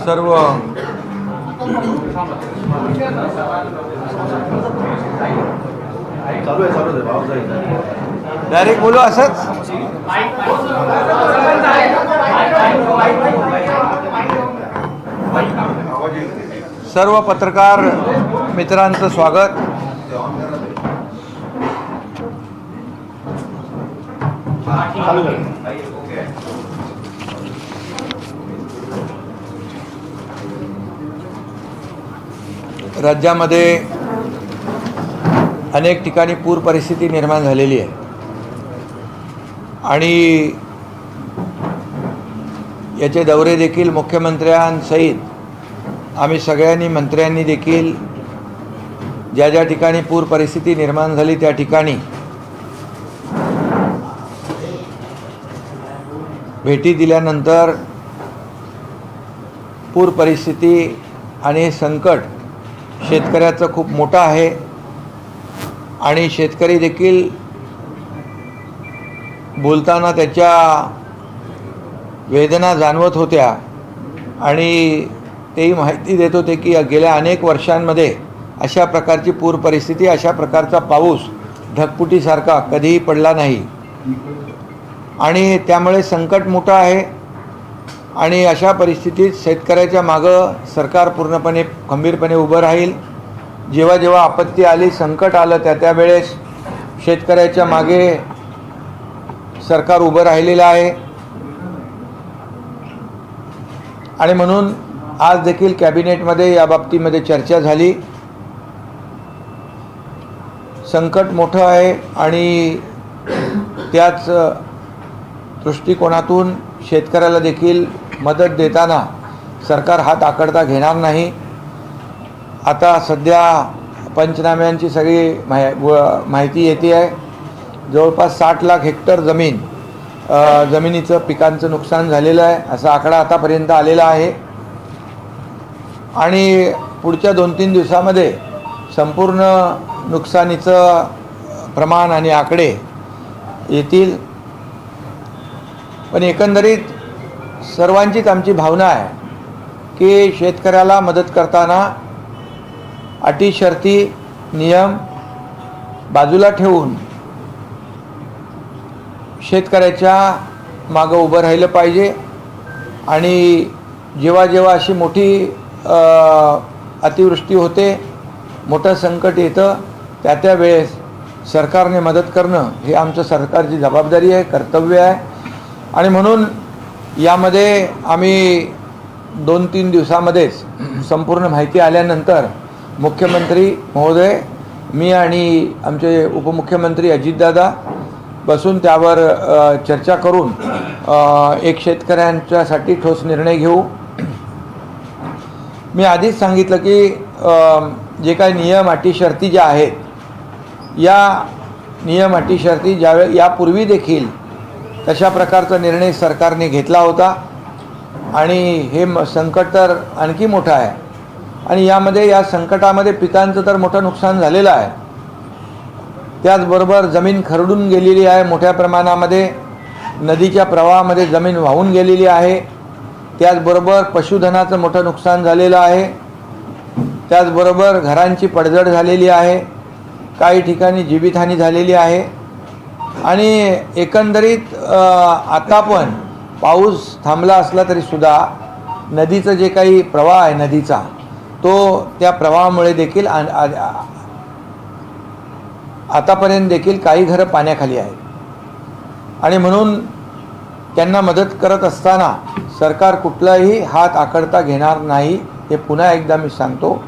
सर्व डायरेक्ट बोलो असंच. सर्व पत्रकार मित्रांचं स्वागत. राज्यामध्ये अनेक ठिकाणी पूर परिस्थिती निर्माण झालेली आहे आणि याचे दौरे देखील मुख्यमंत्र्यांसहित आम्ही सगळ्यांनी मंत्र्यांनी देखील ज्या ज्या ठिकाणी पूर परिस्थिती निर्माण झाली त्या ठिकाणी भेटी दिल्यानंतर पूर परिस्थिती आणि हे संकट शेतकऱ्याचं खूप मोठं आहे आणि शेतकरी देखील बोलताना त्याच्या वेदना जाणवत होत्या आणि तेही माहिती देत होते की गेल्या अनेक वर्षांमध्ये अशा प्रकारची पूर परिस्थिती, अशा प्रकारचा पाऊस ढगफुटीसारखा कधीही पडला नाही आणि त्यामुळे संकट मोठं आहे आणि अशा परिस्थितीत शेतकऱ्याच्या मागं सरकार पूर्णपणे खंबीरपणे उभं राहील. जेव्हा जेव्हा आपत्ती आली, संकट आलं, त्या वेळेस शेतकऱ्याच्या मागे सरकार उभं राहिलेलं आहे आणि म्हणून आज देखील कॅबिनेटमध्ये या बाबतीमध्ये चर्चा झाली. संकट मोठं आहे आणि त्याच दृष्टिकोनातून शेतकऱ्याला देखील मदत देताना सरकार हात आखडता घेणार नाही. आता सध्या पंचनाम्यांची सगळी माहिती येते आहे. जवळपास 60 लाख हेक्टर जमिनीचं पिकांचं नुकसान झालेलं आहे असा आकडा आतापर्यंत आलेला आहे आणि पुढच्या 2-3 दिवसामध्ये संपूर्ण नुकसानीचं प्रमाण आणि आकडे येतील. पण एकंदरीत सर्वांचीच आमची भावना आहे की शेतकऱ्याला मदत करताना अटी शर्ती नियम बाजूला ठेवून शेतकऱ्याच्या मागं उभं राहिलं पाहिजे आणि जेव्हा जेव्हा अशी मोठी अतिवृष्टी होते, मोठं संकट येतं, त्या वेळेस सरकारने मदत करणं हे आमचं सरकारची जबाबदारी आहे, कर्तव्य आहे आणि म्हणून यामध्ये आम्ही 2-3 दिवसामध्येच संपूर्ण माहिती आल्यानंतर मुख्यमंत्री महोदय, मी आणि आमचे उपमुख्यमंत्री अजितदादा बसून त्यावर चर्चा करून एक शेतकऱ्यांच्यासाठी ठोस निर्णय घेऊ. मी आधीच सांगितलं की जे काही नियम अटी शर्ती ज्या आहेत, या नियम अटी शर्ती ज्यावेळी यापूर्वी देखील तशा प्रकारचा निर्णय सरकारने घेतला होता आणि हे संकट तर आणखी मोठं आहे आणि या संकटामध्ये पिकांचं तर मोठं नुकसान झालेलं आहे. त्याचबरोबर जमीन खरडून गेलेली आहे, मोठ्या प्रमाणामध्ये नदीच्या प्रवाहामध्ये जमीन वाहून गेलेली आहे. त्याचबरोबर पशुधनाचं मोठं नुकसान झालेलं आहे. त्याचबरोबर घरांची पडझड झालेली आहे, काही ठिकाणी जीवितहानी झालेली आहे आणि एकंदरीत आता पण पाऊस थांबला असला तरीसुद्धा नदीचं जे काही प्रवाह आहे नदीचा, तो त्या प्रवाहामुळे देखील आतापर्यंत देखील काही घरं पाण्याखाली आहेत आणि म्हणून त्यांना मदत करत असताना सरकार कुठलाही हात आखडता घेणार नाही. हे पुन्हा एकदा मी सांगतो.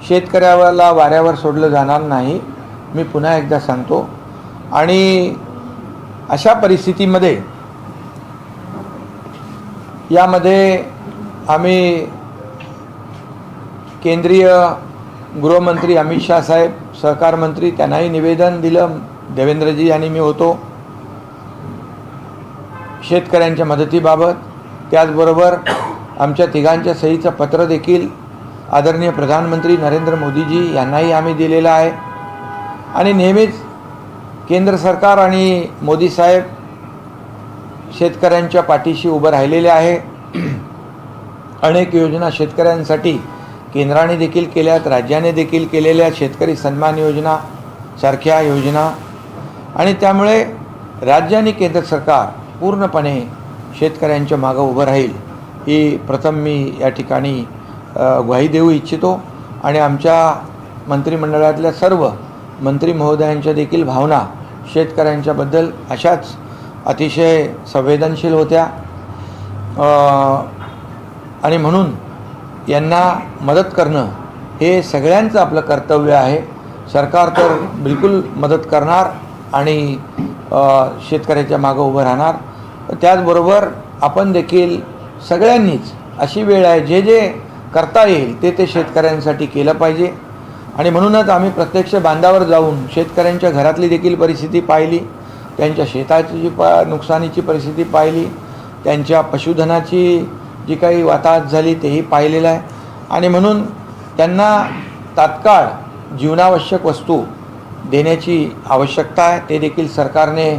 शेतकऱ्याला वाऱ्यावर सोडलं जाणार नाही, मी पुन्हा एकदा सांगतो. आणि अशा परिस्थितीमध्ये यामध्ये आम्ही केंद्रीय गृहमंत्री अमित शाह साहेब, सहकार मंत्री, त्यांनाही निवेदन दिलं. देवेंद्रजी आणि मी होतो शेतकऱ्यांच्या मदतीबाबत. त्याचबरोबर आमच्या तिघांच्या सहीचं पत्र देखील आदरणीय प्रधानमंत्री नरेंद्र मोदीजी यांनाही आम्ही दिलेलं आहे आणि नेहमीच केंद्र सरकार आणि मोदी साहेब शेतकऱ्यांच्या पाठीशी उभं राहिलेले आहे. अनेक योजना शेतकऱ्यांसाठी केंद्राने देखील केल्यात, राज्याने देखील केलेल्या शेतकरी सन्मान योजना सारख्या योजना, आणि त्यामुळे राज्य आणि केंद्र सरकार पूर्णपणे शेतकऱ्यांच्या मागं उभं राहील ही प्रथम मी या ठिकाणी ग्वाही देऊ इच्छितो. आणि आमच्या मंत्रिमंडळातल्या सर्व मंत्री महोदयांच्या देखील भावना शेतकऱ्यांच्याबद्दल अशाच अतिशय संवेदनशील होत्या, आणि म्हणून यांना मदत करणं हे सगळ्यांचं आपलं कर्तव्य आहे. सरकार तर बिलकुल मदत करणार आणि शेतकऱ्याच्या मागं उभं राहणार. त्याचबरोबर आपण देखील सगळ्यांनीच अशी वेळ आहे जे जे करता येईल ते शेतकऱ्यांसाठी केलं पाहिजे. आणि म्हणूनच आम्ही प्रत्यक्ष बांधावर जाऊन शेतकऱ्यांच्या घरातली देखील परिस्थिती पाहिली, त्यांच्या शेताची नुकसानीची परिस्थिती पाहिली, त्यांच्या पशुधनाची जी काही वाताहत झाली तेही पाहिलेलं आहे. आणि म्हणून त्यांना तात्काळ जीवनावश्यक वस्तू देण्याची आवश्यकता आहे. ते देखील सरकारने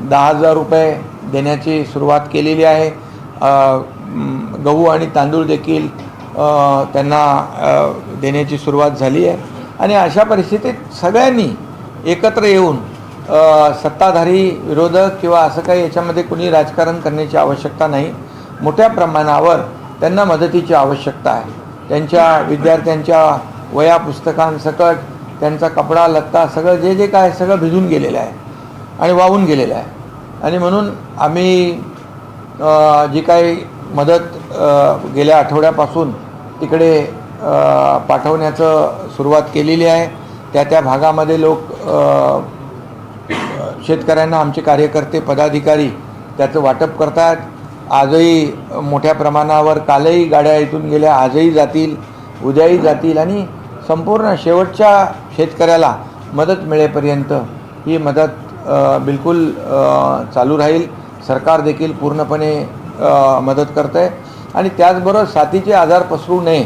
10,000 रुपये देण्याची सुरुवात केलेली आहे. गहू आणि तांदूळ देखील त्यांना देण्याची सुरुवात झाली आहे. आणि अशा परिस्थितीत सगळ्यांनी एकत्र येऊन सत्ताधारी विरोधक किंवा असं काही याच्यामध्ये कुणी राजकारण करण्याची आवश्यकता नाही. मोठ्या प्रमाणावर त्यांना मदतीची आवश्यकता आहे. त्यांच्या विद्यार्थ्यांच्या वह्या पुस्तकांसकट त्यांचा कपडा लत्ता सगळं जे जे काय सगळं भिजून गेलेलं आहे आणि वाहून गेलेलं आहे. आणि म्हणून आम्ही जी काही मदत गेल्या आठवड्यापासून तिकडे पाठवण्याचं सुरुवात केलेली आहे. त्या भागामध्ये लोक शेतकऱ्यांना आमचे कार्यकर्ते पदाधिकारी त्याचं वाटप करतात. आजही मोठ्या प्रमाणावर, कालही गाड्या इथून गेल्या, आजही जातील, उद्याही जातील, आणि संपूर्ण शेवटच्या शेतकऱ्याला मदत मिळेपर्यंत ही मदत बिलकुल चालू राहील. सरकार देखील पूर्णपणे मदत करतं आहे. आणि त्याचबरोबर साथीचे आजार पसरू नये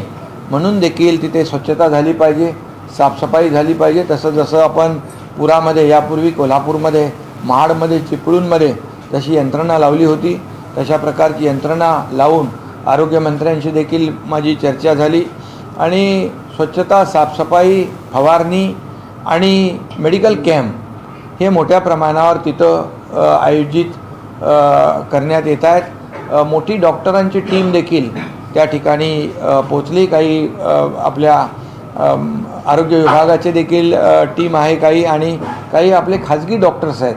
म्हणून देखील तिथे स्वच्छता झाली पाहिजे, साफसफाई झाली पाहिजे. जसं आपण पुरामध्ये यापूर्वी कोल्हापूरमध्ये, महाडमध्ये, चिपळूणमध्ये जशी यंत्रणा लावली होती तशा प्रकारची यंत्रणा लावून आरोग्यमंत्र्यांशी देखील माझी चर्चा झाली. आणि स्वच्छता, साफसफाई, फवारणी आणि मेडिकल कॅम्प हे मोठ्या प्रमाणावर तिथं आयोजित करण्यात येत आहेत. मोठी डॉक्टरांची टीम देखील त्या ठिकाणी पोचली. काही आपल्या आरोग्य विभागाचे देखील टीम आहे काही, आणि काही आपले खाजगी डॉक्टर्स आहेत,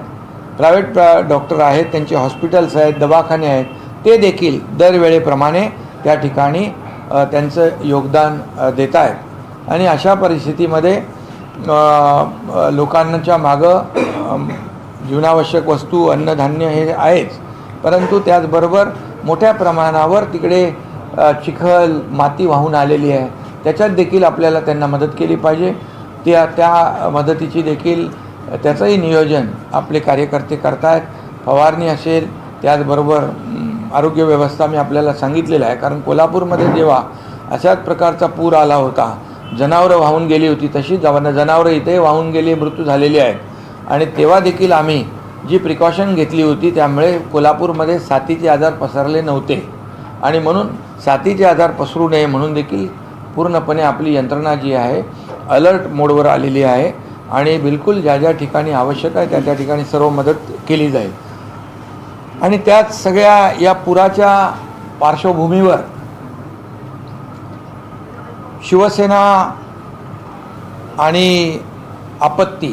प्रायव्हेट डॉक्टर आहेत, त्यांचे हॉस्पिटल्स आहेत, दवाखाने आहेत, ते देखील दरवेळेप्रमाणे त्या ठिकाणी त्यांचं योगदान देत आहेत. आणि अशा परिस्थितीमध्ये लोकांच्या मागं जीवनावश्यक वस्तू, अन्नधान्य हे आहेच, परंतु त्याचबरोबर मोठ्या प्रमाणावर तिकडे चिखल, माती वाहून आलेली आहे. त्याच्यात देखील आपल्याला त्यांना मदत केली पाहिजे. त्या मदतीची देखील त्याचंही नियोजन आपले कार्यकर्ते करतायत. फवारणी असेल, त्याचबरोबर आरोग्य व्यवस्था मी आपल्याला सांगितलेलं आहे. कारण कोल्हापूरमध्ये जेव्हा अशाच प्रकारचा पूर आला होता, जनावरं वाहून गेली होती, तशी जनावरं इथे वाहून गेली, मृत्यू झालेले आहेत. आणि तेव्हा देखील आम्ही जी प्रिकॉशन घेतली होती त्यामुळे कोल्हापूरमध्ये साथीचे आजार पसरले नव्हते. आणि म्हणून साथीचे आजार पसरू नये म्हणून देखील पूर्णपणे आपली यंत्रणा जी आहे अलर्ट मोडवर आलेली आहे. आणि बिलकुल ज्या ज्या ठिकाणी आवश्यक आहे त्या ठिकाणी सर्व मदत केली जाईल. आणि त्याच सगळ्या या पुराच्या पार्श्वभूमीवर शिवसेना आणि आपत्ती,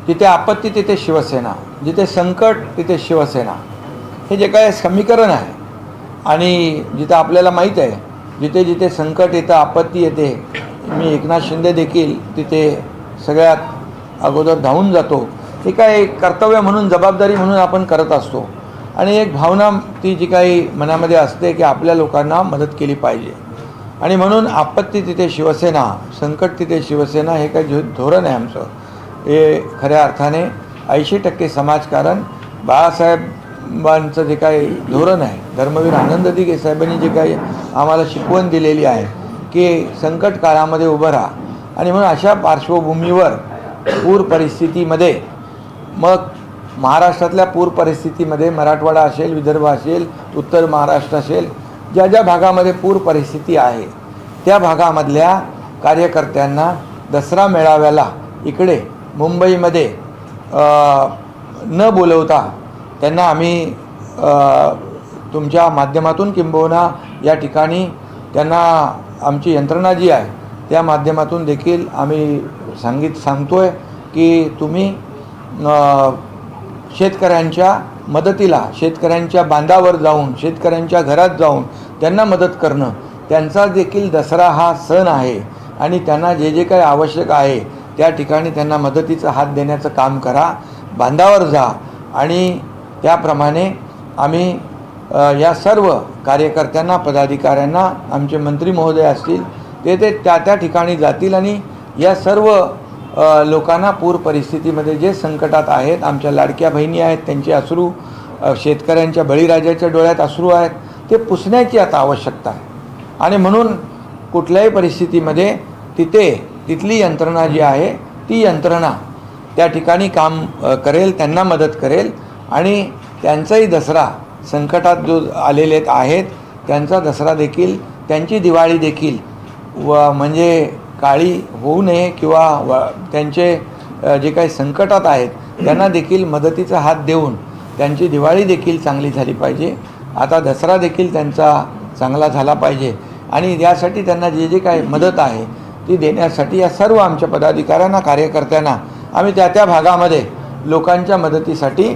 जिथे आपत्ती तिथे शिवसेना, जिथे संकट तिथे शिवसेना, हे जे काय समीकरण आहे. आणि जिथे आपल्याला माहीत आहे जिथे जिथे संकट येतं, आपत्ती येते, मी एकनाथ शिंदे देखील तिथे सगळ्यात अगोदर धावून जातो. हे काय कर्तव्य म्हणून, जबाबदारी म्हणून आपण करत असतो. आणि एक भावना ती जी काही मनामध्ये असते की आपल्या लोकांना मदत केली पाहिजे. आणि म्हणून आपत्ती तिथे शिवसेना, संकट तिथे शिवसेना हे काही धोरण आहे आमचं. हे खऱ्या अर्थाने 80% समाजकारण, बाळासाहेबांचं जे काही धोरण आहे, धर्मवीर आनंद दिघे साहेबांनी जे काही आम्हाला शिकवण दिलेली आहे की संकट काळामध्ये उभं राहा. आणि म्हणून अशा पार्श्वभूमीवर पूर परिस्थितीमध्ये मग महाराष्ट्रातल्या पूर परिस्थितीमध्ये मराठवाडा असेल, विदर्भ असेल, उत्तर महाराष्ट्र असेल, ज्या ज्या भागामध्ये पूर परिस्थिती आहे त्या भागामधल्या कार्यकर्त्यांना दसरा मेळाव्याला इकडे मुंबईमध्ये न बोलवता त्यांना आम्ही तुमच्या माध्यमातून किंबहुना या ठिकाणी त्यांना आमची यंत्रणा जी आहे त्या माध्यमातून देखील आम्ही सांगतोय की तुम्ही शेतकऱ्यांच्या मदतीला, शेतकऱ्यांच्या बांधावर जाऊन, शेतकऱ्यांच्या घरात जाऊन त्यांना मदत करणं, त्यांचा देखील दसरा हा सण आहे आणि त्यांना जे जे काही आवश्यक आहे त्या ठिकाणी त्यांना मदतीचा हात देण्याचं काम करा, बांधावर जा. आणि त्याप्रमाणे आम्ही या सर्व कार्यकर्त्यांना, पदाधिकाऱ्यांना, आमचे मंत्री महोदय असतील ते त्या ठिकाणी जातील आणि या सर्व लोकांना पूर परिस्थितीमध्ये जे संकटात आहेत, आमच्या लाडक्या बहिणी आहेत त्यांचे अश्रू, शेतकऱ्यांच्या बळीराजाच्या डोळ्यात अश्रू आहेत, ते पुसण्याची आता आवश्यकता आहे. आणि म्हणून कुठल्याही परिस्थितीमध्ये तिथली यंत्रणा जी आहे ती यंत्रणा त्या ठिकाणी काम करेल, त्यांना मदत करेल आणि त्यांचाही दसरा संकटात जो आलेले आहेत त्यांचा दसरा देखील, त्यांची दिवाळी देखील म्हणजे काळी होऊ नये किंवा त्यांचे जे काही संकटात आहेत त्यांना देखील मदतीचा हात देऊन त्यांची दिवाळी देखील चांगली झाली पाहिजे. आता दसरा देखील त्यांचा चांगला झाला पाहिजे आणि यासाठी त्यांना जे जे काही मदत आहे ती देण्यासाठी या सर्व आमच्या पदाधिकाऱ्यांना, कार्यकर्त्यांना आम्ही त्या भागामध्ये लोकांच्या मदतीसाठी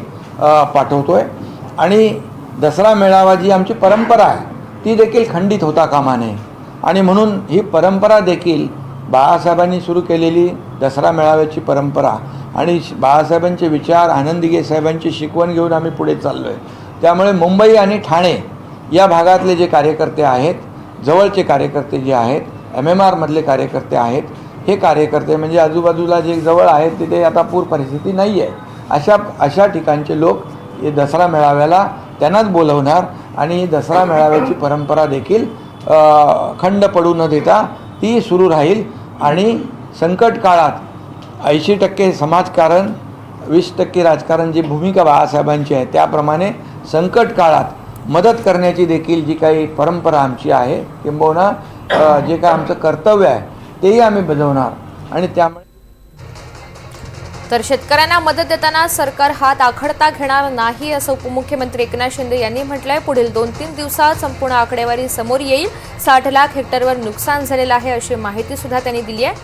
पाठवतोय. आणि दसरा मेळावा जी आमची परंपरा आहे ती देखील खंडित होता कामा नये आणि म्हणून ही परंपरा देखील बाळासाहेबांनी सुरू केलेली दसरा मेळाव्याची परंपरा आणि बाळासाहेबांचे विचार, आनंद दिघे साहेबांची शिकवण घेऊन आम्ही पुढे चाललो आहे. त्यामुळे मुंबई आणि ठाणे या भागातले जे कार्यकर्ते आहेत, जवळचे कार्यकर्ते जे आहेत, MMR मधले कार्यकर्ते आहेत, हे कार्यकर्ते म्हणजे आजूबाजूला जे जवळ आहेत तिथे आता पूर परिस्थिती नाही आहे अशा ठिकाणचे लोक हे दसरा मेळाव्याला त्यांनाच बोलवणार आणि दसरा मेळाव्याची परंपरा देखील खंड पडू न देता ती सुरू राहील. आणि संकट काळात 80% समाजकारण, 20% राजकारण, जी भूमिका बाळासाहेबांची आहे त्याप्रमाणे संकट काळात मदत करण्याची देखील जी काही परंपरा आमची आहे किंबहुना जे काय आमचं कर्तव्य आहे तेही आम्ही बजावणार. आणि त्यामुळे तर शेतकऱ्यांना मदत देताना सरकार हात आखडता घेणार नाही असं उपमुख्यमंत्री एकनाथ शिंदे यांनी म्हटलंय. पुढील 2-3 दिवसात संपूर्ण आकडेवारी समोर येईल. 60 लाख हेक्टरवर नुकसान झालेलं आहे अशी माहिती सुद्धा त्यांनी दिली आहे.